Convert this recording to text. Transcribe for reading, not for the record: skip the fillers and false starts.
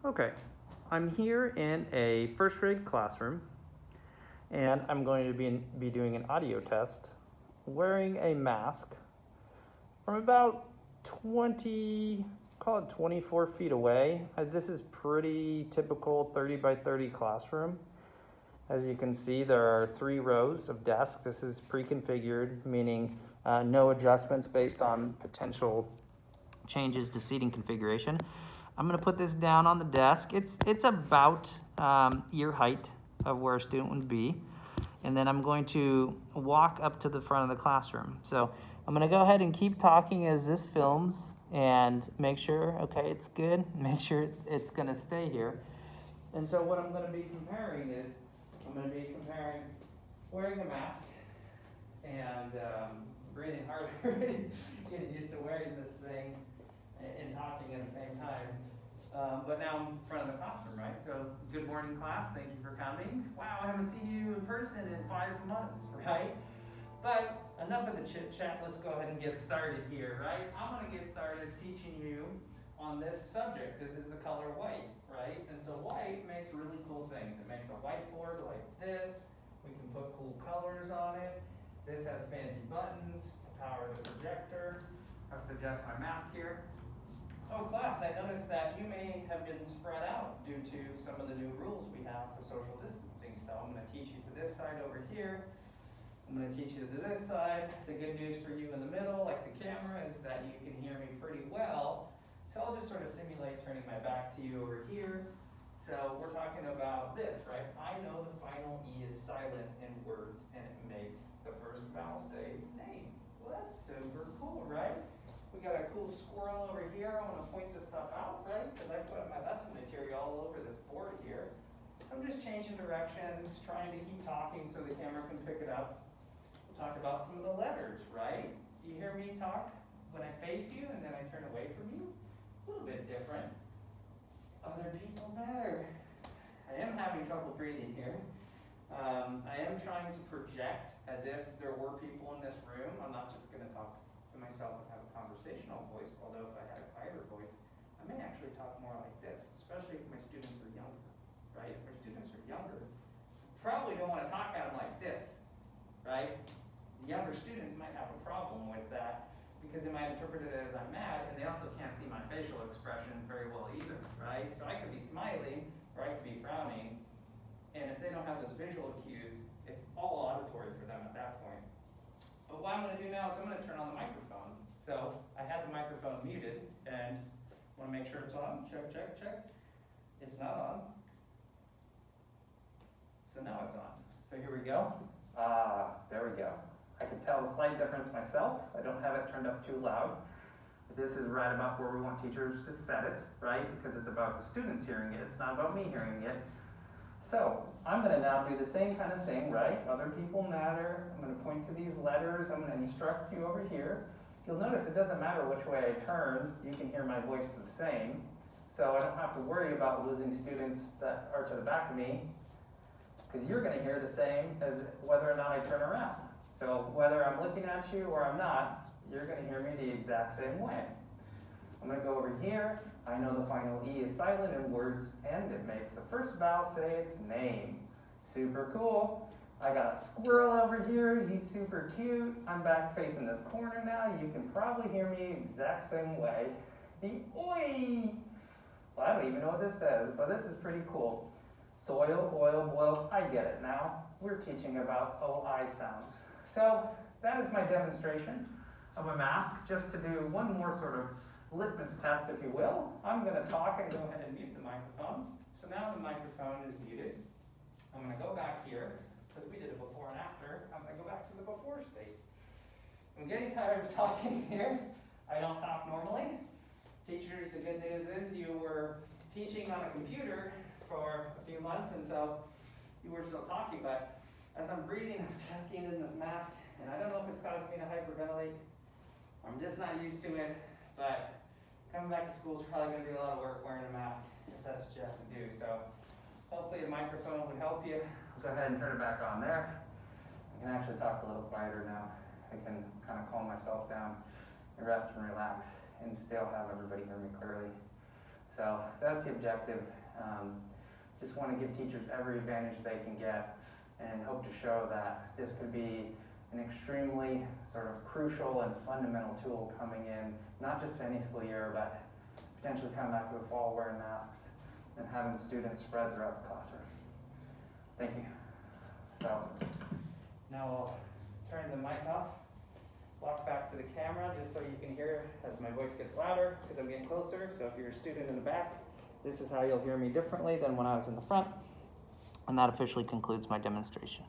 Okay, I'm here in a first grade classroom, and I'm going to be doing an audio test wearing a mask from about 20, call it 24 feet away. This is pretty typical 30 by 30 classroom. As you can see, there are 3 rows of desks. This is pre-configured, meaning no adjustments based on potential changes to seating configuration. I'm going to put this down on the desk. It's about ear height of where a student would be. And then I'm going to walk up to the front of the classroom. So I'm going to go ahead and keep talking as this films and make sure, okay, it's good. Make sure it's going to stay here. And so what I'm going to be comparing is, I'm going to be comparing wearing a mask and breathing harder, getting used to wearing this thing and talking at the same time. But now I'm in front of the classroom, right? So, good morning, class. Thank you for coming. Wow, I haven't seen you in person in 5 months, right? But enough of the chit chat. Let's go ahead and get started here, right? I'm going to get started teaching you on this subject. This is the color white, right? And so white makes really cool things. It makes a whiteboard like this. We can put cool colors on it. This has fancy buttons to power the projector. I have to adjust my mask here. Oh, class, I noticed that you may have been spread out due to some of the new rules we have for social distancing. So I'm going to teach you to this side over here. I'm going to teach you to this side. The good news for you in the middle, like the camera, is that you can hear me pretty well. So I'll just sort of simulate turning my back to you over here. So we're talking about this, right? I know the final E is silent in words, and it makes the first vowel say its name. Well, that's super cool, right? We got a cool squirrel over here. I want to point this stuff out, right? Because I put my lesson material all over this board here. I'm just changing directions, trying to keep talking so the camera can pick it up. We'll talk about some of the letters, right? You hear me talk when I face you and then I turn away from you? A little bit different. Other people matter. I am having trouble breathing here. I am trying to project as if there were people in this room. I'm not just going to talk to myself and have a conversational voice, although if I had a quieter voice, I may actually talk more like this, especially if my students are younger, right? If my students are younger, probably don't want to talk at them like this, right? The younger students might have a problem with that because they might interpret it as I'm mad, and they also can't see my facial expression very well either, right? So I could be smiling, or I could be frowning, and if they don't have those visual cues, it's all auditory for them at that point. But what I'm going to do now is I'm going to turn on the microphone. So I have the microphone muted, and I want to make sure it's on. Check, check, check. It's not on. So now it's on. So here we go. There we go. I can tell a slight difference myself. I don't have it turned up too loud. This is right about where we want teachers to set it, right? Because it's about the students hearing it. It's not about me hearing it. So I'm going to now do the same kind of thing, right? Other people matter. I'm going to point to these letters. I'm going to instruct you over here. You'll notice it doesn't matter which way I turn. You can hear my voice the same. So I don't have to worry about losing students that are to the back of me, because you're going to hear the same as whether or not I turn around. So whether I'm looking at you or I'm not, you're going to hear me the exact same way. I'm going to go over here. I know the final E is silent in words, and it makes the first vowel say its name. Super cool. I got a squirrel over here. He's super cute. I'm back facing this corner now. You can probably hear me exact same way. The oi! Well, I don't even know what this says, but this is pretty cool. Soil, oil, boil. I get it now. We're teaching about OI sounds. So that is my demonstration of a mask, just to do one more sort of litmus test, if you will. I'm going to talk and go ahead and mute the microphone. So now the microphone is muted. I'm going to go back here, because we did it before and after. I'm going to go back to the before state. I'm getting tired of talking here. I don't talk normally. Teachers, the good news is you were teaching on a computer for a few months, and so you were still talking, but as I'm breathing, I'm sucking in this mask, and I don't know if it's causing me to hyperventilate. I'm just not used to it, but coming back to school is probably going to be a lot of work wearing a mask, if that's what you have to do. So hopefully a microphone would help you. I'll go ahead and turn it back on there. I can actually talk a little quieter now. I can kind of calm myself down and rest and relax and still have everybody hear me clearly. So that's the objective. Just want to give teachers every advantage they can get and hope to show that this could be an extremely sort of crucial and fundamental tool coming in, not just to any school year, but potentially coming back to the fall wearing masks and having students spread throughout the classroom. Thank you. So now I'll turn the mic off, walk back to the camera just so you can hear as my voice gets louder because I'm getting closer. So if you're a student in the back, this is how you'll hear me differently than when I was in the front. And that officially concludes my demonstration.